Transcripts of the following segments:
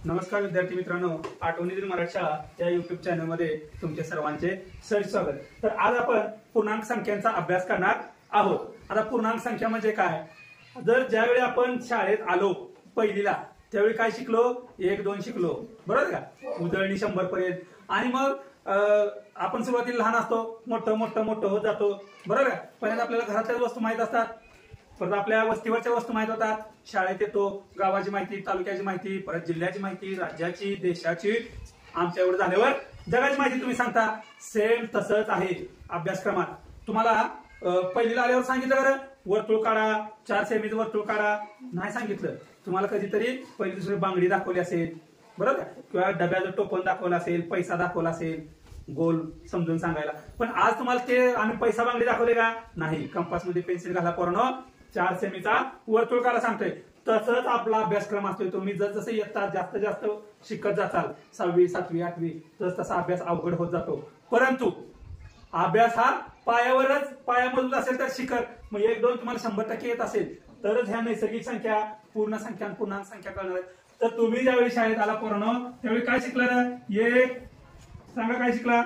नमस्कार विद्यार्थी मित्रांनो, आठवणीतील मराठी शाळा या युट्यूब चॅनल मध्ये तुमचे सर्वांचे सहर्ष स्वागत। तर आज आपण पूर्णांक संख्यांचा अभ्यास करणार आहोत। आता पूर्णांक संख्या म्हणजे काय? जर ज्यावेळी आपण शाळेत आलो पहिलीला त्यावेळी काय शिकलो? 1 2 शिकलो, बरोबर का? उजळणी 100 पर्यंत। आणि मग आपण सुरुवातीला लहान असतो, मोठं मोठं मोठं होत जातो, बरोबर का? पहिल्यांदा आपल्याला घरातल्या वस्तू माहित असतात, परत आपल्या वस्तीवरच्या वस्तू माहित होतात, शाळेत येतो गावाची माहिती, तालुक्याची माहिती, परत जिल्ह्याची माहिती, राज्याची, देशाची, आमच्या एवढं झाल्यावर जगाची माहिती तुम्ही सांगता। सेम तसंच आहे अभ्यासक्रमात। तुम्हाला पहिलीला आल्यावर सांगितलं बरं वर्तुळ काढा, 4 सेमीचं वर्तुळ काढा, नाही सांगितलं। तुम्हाला कधीतरी पहिली दुसरी बांगडी दाखवली असेल, बरोबर, किंवा डब्याचं टोपण दाखवलं असेल, पैसा दाखवला असेल, गोल समजून सांगायला। पण आज तुम्हाला ते आम्ही पैसा बांगडी दाखवले का? नाही। कंपास मध्ये पेन्सिल घाला पोरांनो, 4 सेमीचा वर्तुळ काढा सांगतोय। तसंच आपला अभ्यासक्रम असतोय। तुम्ही जसं येतात जास्त जास्त शिकत जाताल, 6वी 7वी 8वी, तसा अभ्यास अवघड होत जातो। परंतु अभ्यास हा पायावरच, पाया मजबूत असेल तर शिखर। मग 1 2 तुम्हाला 100% येत असेल तरच ह्या नैसर्गिक संख्या, पूर्ण संख्या, पूर्णांक संख्या कळणार। तर तुम्ही ज्यावेळी शाळेत आला पोरांनो त्यावेळी काय शिकला? एक सांगा काय शिकला?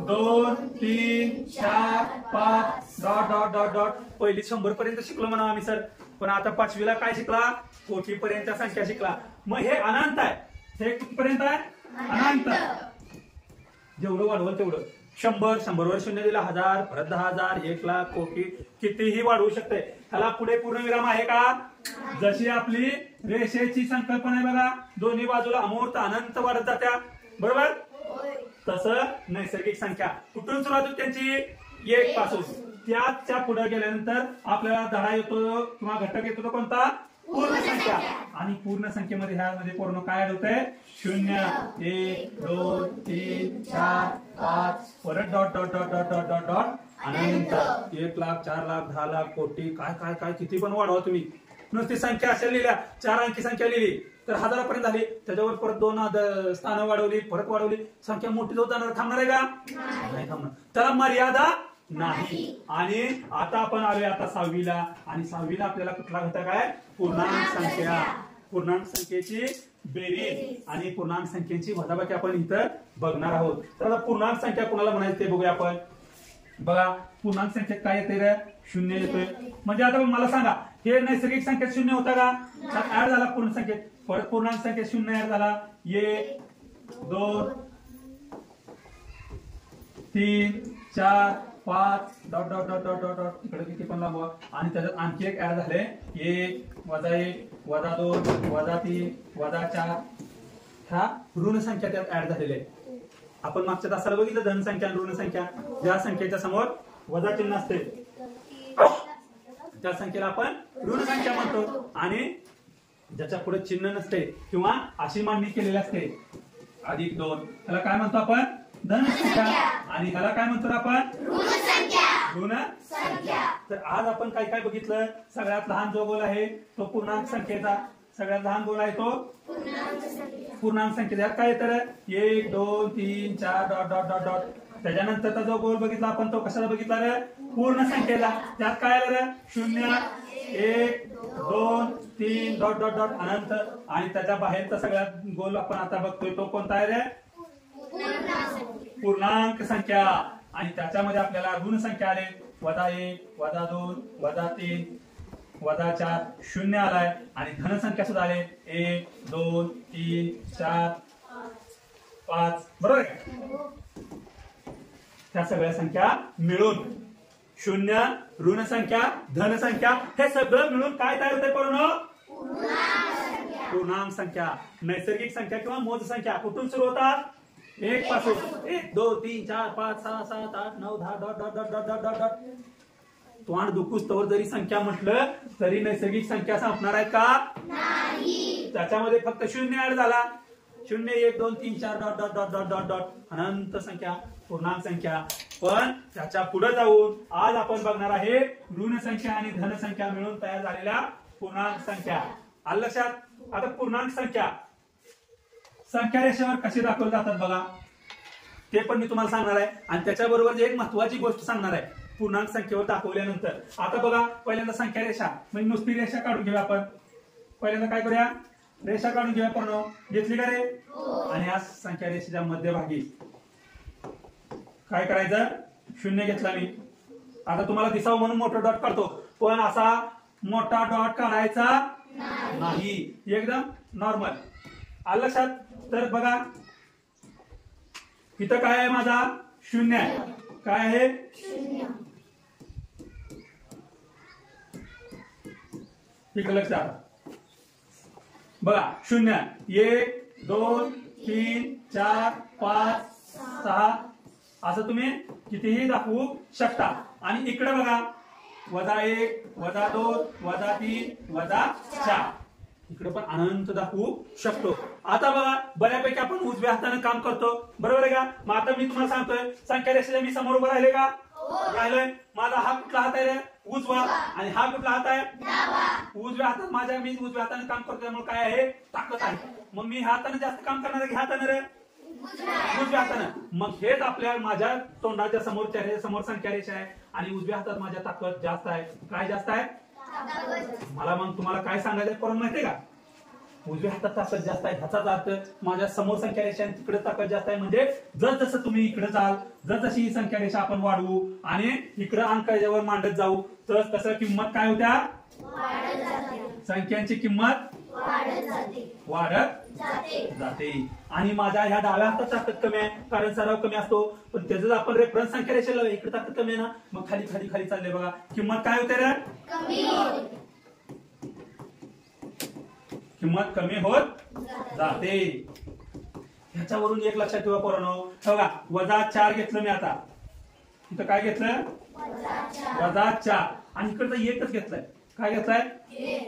2 3 4 5 डॉट डॉट डॉट डॉट। पहिली 100 पर्यंत शिकलो म्हणा आम्ही सर, पण आता 5वीला काय शिकला? कोटी पर्यंत संख्या शिकला। मग हे अनंत आहे, हे कुठपर्यंत आहे? अनंत। जेवढं वाढवल तेवढं। 100 100 वर 0 दिला 1000, परत 10,000, 1,00,000, कोटी, कितीही वाढवू शकते। त्याला पुढे पूर्णविराम आहे का? जशी आपली रेषेची संकल्पना आहे बघा, दोन्ही बाजूला अमूर्त अनंत वाढत जात्या, बरोबर? तसं नैसर्गिक संख्या कुठून सुरुवात होती त्यांची? 1 पासून। त्याच्या पुढे गेल्यानंतर आपल्याला धडा येतो किंवा घटक येतो तो कोणता? पूर्ण संख्या। आणि पूर्ण संख्येमध्ये ह्यामध्ये पूर्ण काय आढळतंय? 0 1 2 3 4 5, परत dot dot dot dot dot dot dot अनंत। 1,00,000 4,00,000 10,00,000 कोटी, काय काय काय किती पण वाढवा तुम्ही। नुसती संख्या अशा लिहिल्या, 4 अंकी संख्या लिहिली तर 1000पर्यंत झाली, त्याच्यावर परत 2 स्थानं वाढवली, परत वाढवली, संख्या मोठी होत जाणार, थांबणार आहे का? नाही थांबणार। त्याला मर्यादा नाही। आणि आता आपण आलोय आता 6वीला, आणि 6वीला आपल्याला कुठला घटक आहे? पूर्णांक संख्या। पूर्णांक संख्येची बेरीज आणि पूर्णांक संख्येची वजाबाकी आपण इथं बघणार आहोत। तर आता पूर्णांक संख्या कोणाला म्हणायचं ते बघूया आपण। बघा पूर्णांक संख्येत काय येते रे? 0 येतोय। म्हणजे आता मला सांगा, हे नैसर्गिक संख्येत 0 होता का? ऍड झाला पूर्ण संख्येत, परत पूर्णांक संख्येत 0 ऍड झाला, 1 2 3 4 5 dot dot dot dot dot dot, इकडे किती पण लांबवा। आणि त्याच्यात आणखी एक ऍड झाले, 1 1 2 3 4, ह्या ऋण संख्या त्यात ऍड झालेल्या आहेत। आपण मागच्या तासाला बघितलं धन संख्या आणि ऋण संख्या, ज्या संख्येच्या समोर वजा चिन्ह असते त्या संख्येला आपण ऋण संख्या म्हणतो, आणि ज्याच्या पुढे चिन्ह नसते किंवा अशी मांडणी केलेली असते +2, त्याला काय म्हणतो आपण? धन संख्या। आणि त्याला काय म्हणतो आपण? ऋण संख्या। तर आज आपण काय काय बघितलं? सगळ्यात लहान जो गोल आहे तो पूर्णांक संख्येचा, सगळ्यात लहान गोल आहे तो पूर्णांक संख्येचा। काय तर 1 2 3 4 डॉट डॉट डॉट डॉट। त्याच्यानंतरचा जो गोल बघितला आपण तो कशाला बघितला रे? पूर्ण संख्येला। त्यात काय आलं रे? 0 1 2 3 डॉट डॉट डॉट अनंत। आणि त्याच्या बाहेरचा सगळ्यात गोल आपण आता बघतोय तो कोणता आहे रे? पूर्णांक संख्या। आणि त्याच्यामध्ये आपल्याला ऋण संख्या आले, -1 -2 -3 -4, 0 आलाय। आणि धन संख्या सुद्धा आले, 1 2 3 4 5, बरोबर आहे? त्या सगळ्या संख्या मिळून 0 ऋण संख्या धन संख्या हे सगळं मिळून काय तयार होते पोरांनो? पूर्णांक संख्या। नैसर्गिक संख्या किंवा मोज संख्या कुठून सुरू होतात? 1 पासून। 1 2 3 4 5 6 7 8 9 10 dot dot dot dot dot dot. तोंड दुखूस तोवर जरी संख्या म्हटलं तरी नैसर्गिक संख्या संपणार आहे का? नाही। त्याच्यामध्ये फक्त 0 ऍड झाला, 0 1 2 3 4 dot dot dot dot dot dot अनंत संख्या, पूर्णांक संख्या। पण त्याच्या पुढे जाऊन आज आपण बघणार आहे ऋण संख्या आणि धन संख्या मिळून तयार झालेल्या पूर्णांक संख्या। आलं लक्षात? आता पूर्णांक संख्या संख्या रेषेवर कशी दाखवले जातात बघा, ते पण मी तुम्हाला सांगणार आहे। आणि त्याच्याबरोबर एक महत्वाची गोष्ट सांगणार आहे पूर्णांक संख्येवर दाखवल्यानंतर। आता बघा पहिल्यांदा संख्या रेषा म्हणजे नुसती रेषा काढून घेऊया आपण। पहिल्यांदा काय करूया? रेषा काढून घेऊया पूर्ण. घेतली का रे? आणि या संख्या रेषेच्या मध्यभागी काय करायचं? शून्य घेतला मी. आता तुम्हाला दिसावं म्हणून मोठा डॉट काढतो, पण असा मोठा डॉट काढायचा नाही, एकदम नॉर्मल. आलं लक्षात? तर बघा इथं काय आहे? माझा शून्य आहे. काय आहे? इकडे लक्षात बघा. शून्य 1 2 3 4 5 6 असं तुम्ही कितीही दाखवू शकता. आणि इकडे बघा -1 -2 -3 -4 इकडे पण अनंत दाखवू शकतो. आता बघा बऱ्यापैकी आपण उजव्या हाताने काम करतो, बरोबर आहे का? मग आता मी तुम्हाला सांगतोय संख्या रेषेच्या मी समोर उभं राहिले का? राहिलोय. माझा हा कुठला हात आहे रे? उजवा. आणि हा कुठला हात आहे? उजव्या हातात माझ्या. मी उजव्या हाताने काम करतो त्यामुळे काय आहे? ताकद आहे. मग मी हाताने जास्त काम करणार आहे की हाताने रे? उजव्या हाताने. मग हेच आपल्या माझ्या तोंडाच्या समोर संख्या रेषा आहे आणि उजव्या हातात माझ्या ताकद जास्त आहे. काय जास्त आहे? मला. मग तुम्हाला काय सांगायचं करून माहितीये का? उजव्या हातात ताकद जास्त आहे ह्याचाच अर्थ माझ्या समोर संख्या रेषा आहे तिकडे ताकद जास्त आहे. म्हणजे जसं तुम्ही इकडे जाल, जशी ही संख्या रेषा आपण वाढवू आणि इकडे अंकाच्यावर मांडत जाऊ तसं किंमत काय होत्या? संख्यांची किंमत वाढत जाते. आणि माझ्या ह्या डाव्या हातात ताकद कमी आहे कारण सराव कमी असतो, पण त्याच आपण रेफरन्स संख्या रेषेला इकडे ताकद कमी आहे ना, मग खाली खाली खाली चालले बघा. किंमत काय होते रे? किंमत कमी होत जाते. ह्याच्यावरून एक लक्षात ठेवा पोरांनो. बघा -4 घेतलं मी. आता इथं काय घेतलं? -4. आणि इकडचं एकच घेतलंय. काय घेतलंय?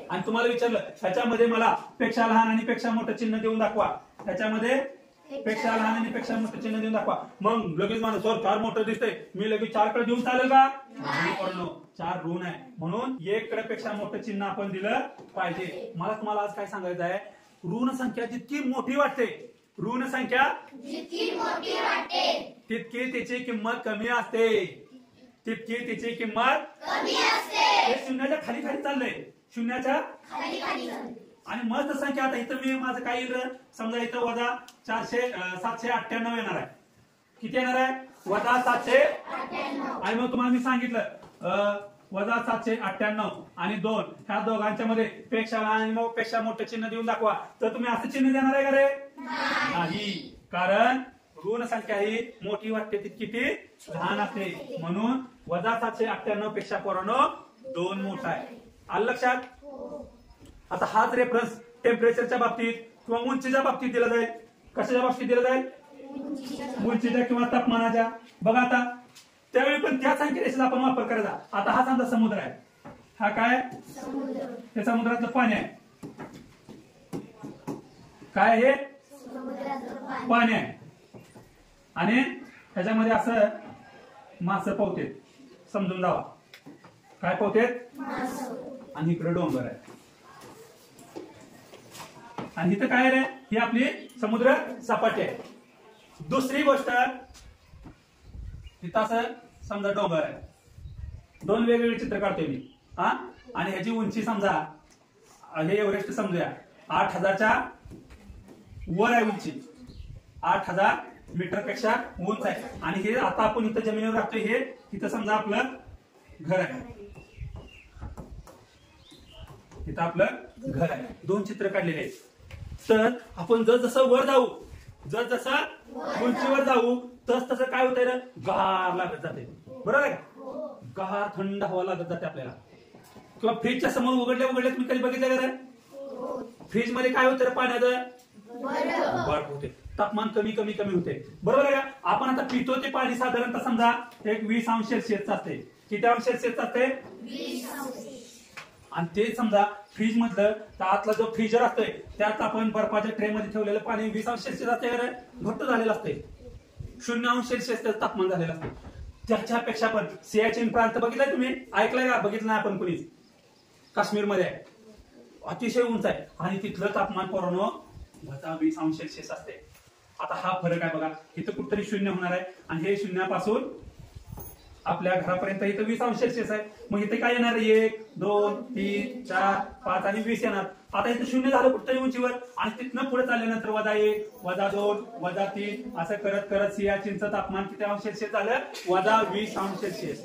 आणि तुम्हाला विचारलं ह्याच्यामध्ये मला पेक्षा लहान आणि पेक्षा मोठं चिन्ह देऊन दाखवा. ह्याच्यामध्ये पेक्षा लहान आणि पेक्षा मोठं चिन्ह देऊन दाखवा. मग लगेच माणूस सर फार मोठं दिसतंय, मी लगेच 4 कडे देऊन चालेल का? नाही पोरांनो, 4 ऋण आहे म्हणून 1 कडे पेक्षा मोठं चिन्ह आपण दिलं पाहिजे. मला तुम्हाला आज काय सांगायचं आहे? ऋण संख्या जितकी मोठी वाटते, ऋण संख्या जितकी मोठी वाटते तितकी त्याची किंमत कमी असते. तितकी त्याची किंमत कमी असते. हे शून्याच्या खाली खाली चाललंय. शून्याच्या खाली खाली. आणि मस्त संख्या. आता इथं मी माझं काय येईल? समजा इथं -798 येणार आहे. किती येणार आहे? -798. आणि मग तुम्हाला मी सांगितलं -798 आणि 2 ह्या दोघांच्या मध्ये पेक्षा लहान आणि मग पेक्षा मोठं चिन्ह देऊन दाखवा. तर तुम्ही असं चिन्ह देणार आहे का रे? नाही. कारण ऋण संख्या ही मोठी वाटते तितकी ती लहान असते. म्हणून -798 पेक्षा पोरांनो 2 मोठा आहे. आलं लक्षात? आता हाच रेफरन्स टेम्परेचरच्या बाबतीत किंवा उंचीच्या बाबतीत दिला जाईल. कशाच्या बाबतीत दिला जाईल? उंचीच्या किंवा तापमानाच्या. बघा आता त्यावेळी पण त्या संख्या रेषेचा आपण वापर करायचा. आता हा समजा समुद्र आहे. हा काय? हे समुद्रातलं पाणी आहे. काय हे? पाणी आहे. आणि ह्याच्यामध्ये असं मासे पोहतेत. समजून जावा काय पोहतेत. आणि इकडे डोंगर आहे. आणि इथं काय रे? ही आपली समुद्र सपाटी आहे. दुसरी गोष्ट तिथं असं समजा डोंगर आहे. 2 वेगवेगळे चित्र काढतोय मी. आणि ह्याची उंची समजा हे एव्हरेस्ट समजूया 8000च्या वर आहे उंची. 8000 मीटर पेक्षा उंच आहे. आणि हे आता आपण इथं जमिनीवर राहतोय. हे इथं समजा आपलं घर आहे. इथं आपलं घर आहे. 2 चित्र काढलेले आहेत. तर आपण जसं वर जाऊ, जसं उंचीवर जाऊ तसं काय होतंय ना, गार लागत जाते. बरोबर आहे का? गार थंड हवा लागत जाते आपल्याला. किंवा फ्रीजच्या समोर उघडल्या तुम्ही कधी बघितलं का? फ्रीज मध्ये काय होतं पाण्याचं? बर्फ होते. तापमान कमी कमी कमी होते. बरोबर आहे का? आपण आता पितो ते पाणी साधारणतः समजा 20 अंश सेल्सिअस असते. किती अंश सेल्सिअस असते? 20 अंश. आणि ते समजा फ्रीज मधलं आतला जो फ्रीजर असतोय त्यात आपण बर्फाच्या ट्रे मध्ये ठेवलेलं पाणी 20 अंश सेल्सिअस असते. घट्ट झालेलं असते. 0 अंश सेल्सिअस त्याचं तापमान झालेलं असते. त्याच्यापेक्षा पण सियाचीन प्रांत बघितलाय तुम्ही? ऐकलाय का? बघितलं नाही आपण कुणीच. काश्मीरमध्ये आहे. अतिशय उंच आहे. आणि तिथलं तापमान पोरांनो 20 अंश सेल्सिअस असते. आता हा फरक आहे बघा. इथं कुठतरी 0 होणार आहे आणि हे 0 पासून आपल्या घरापर्यंत इथं 20 अंश सेल्सिअस आहे. मग इथे काय येणार? 1 2 3 4 5 आणि 20 येणार. आता इथं 0 झालं कुठतरी उंचीवर आणि तिथनं पुढे चालल्यानंतर -1 -2 -3 असं करत करत सियाचीनचं तापमान किती अंश सेल्सिअस झालं? -20 अंश सेल्सिअस.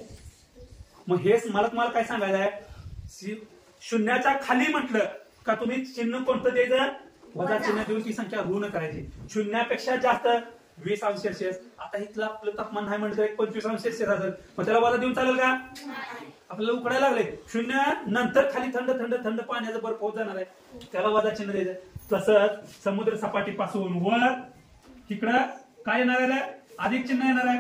मग हेच मला तुम्हाला काय सांगायचं आहे, शून्याच्या खाली म्हटलं का तुम्ही चिन्ह कोणतं द्यायचं? वजा चिन्ह देऊन ती संख्या ऋण करायची. शून्यापेक्षा जास्त 20 अंश सेल्सिअस. आता इथलं आपलं तापमान नाही म्हटलं 25 अंश सेल्सिअस असेल, मग त्याला वजा देऊन चालेल का? आपल्याला उकडायला लागले. 0 नंतर खाली थंड थंड थंड पाण्याचा बर्फ होत जाणार आहे, त्याला वजा चिन्ह द्यायचं. तसंच समुद्र सपाटीपासून वर तिकडं काय येणार आहे? अधिक चिन्ह येणार आहे.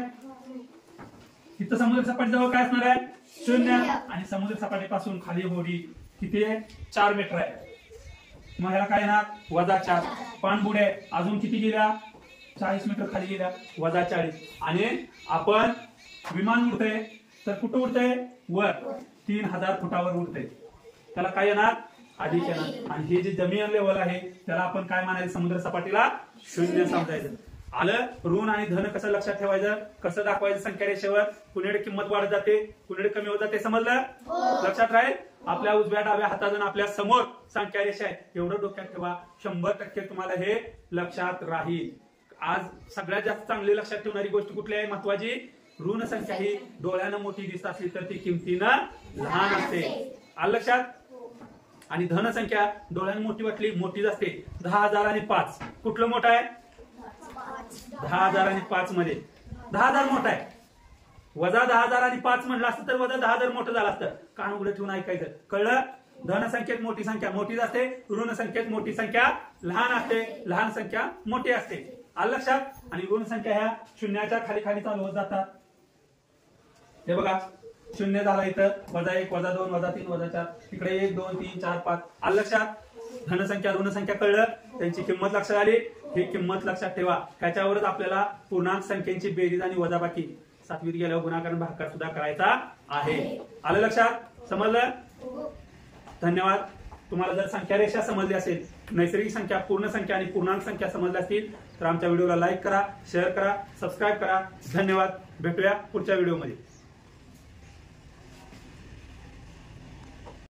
इथं समुद्र सपाटी जवळ काय असणार आहे? 0 आणि समुद्र सपाटीपासून खाली होडी किती आहे? 4 मीटर आहे. मग ह्याला काय येणार? -4. पाणबुड्या अजून किती गेल्या? 40 मीटर खाली गेल्या, -40. आणि आपण विमान उडतंय तर कुठं उडतंय? वर 3000 फुटावर उडतंय, त्याला काय येणार? अधिक येणार. आणि हे जे जमीन लेवल आहे त्याला आपण काय म्हणायचं? समुद्र सपाटीला 0 समजायचं. आलं? ऋण आणि धन कसं लक्षात ठेवायचं, कसं दाखवायचं संख्या रेषेवर? कुणीकडे किंमत वाढत जाते, कुणीकडे कमी होत जाते, समजलं? लक्षात राहील. आपल्या उजव्या डाव्या हाताजून आपल्या समोर संख्या रेषा आहे, एवढं डोक्यात ठेवा. 100% तुम्हाला हे लक्षात राहील. आज सगळ्यात जास्त चांगली लक्षात ठेवणारी गोष्ट कुठली आहे? महत्वाची. ऋण संख्या ही डोळ्यानं मोठी दिसत असली तर ती किमतीनं लहान असते. आलं लक्षात? आणि धन संख्या डोळ्यानं मोठी वाटली मोठीच असते. 10,000 आणि 5 कुठलं मोठं आहे? 10,000 आणि 5 मध्ये 10,000 मोठा आहे. वजा 10,000 आणि 5 म्हणलं असतं तर वजा 10,000 मोठं झालं असतं. कान उघडं ठेवून ऐकायचं, कळलं? धन संख्येत मोठी संख्या मोठीच असते, ऋण संख्येत मोठी संख्या लहान असते, लहान संख्या मोठी असते. आलं लक्षात? आणि ऋण संख्या ह्या शून्याच्या खाली खाली चालू होत जातात. हे बघा 0 झाला इथं, -1 -2 -3 -4 तिकडे 1 2 3 4 5. आलं लक्षात? धनसंख्या ऋण संख्या कळलं, त्यांची किंमत लक्षात आली. ही किंमत लक्षात ठेवा. त्याच्यावरच आपल्याला पूर्णांक संख्येची बेरीज आणि वजाबाकी 7वीत गेल्यावर गुणाकार भागाकार सुद्धा करायचा आहे. आलं लक्षात? समजलं? धन्यवाद. तुम्हाला जर संख्या रेषा समजली असेल, नैसर्गिक संख्या, पूर्ण संख्या आणि पूर्णांक संख्या समजल्या असतील तर आमच्या व्हिडिओला लाईक करा, शेअर करा, सबस्क्राईब करा. धन्यवाद. भेटूया पुढच्या व्हिडिओमध्ये.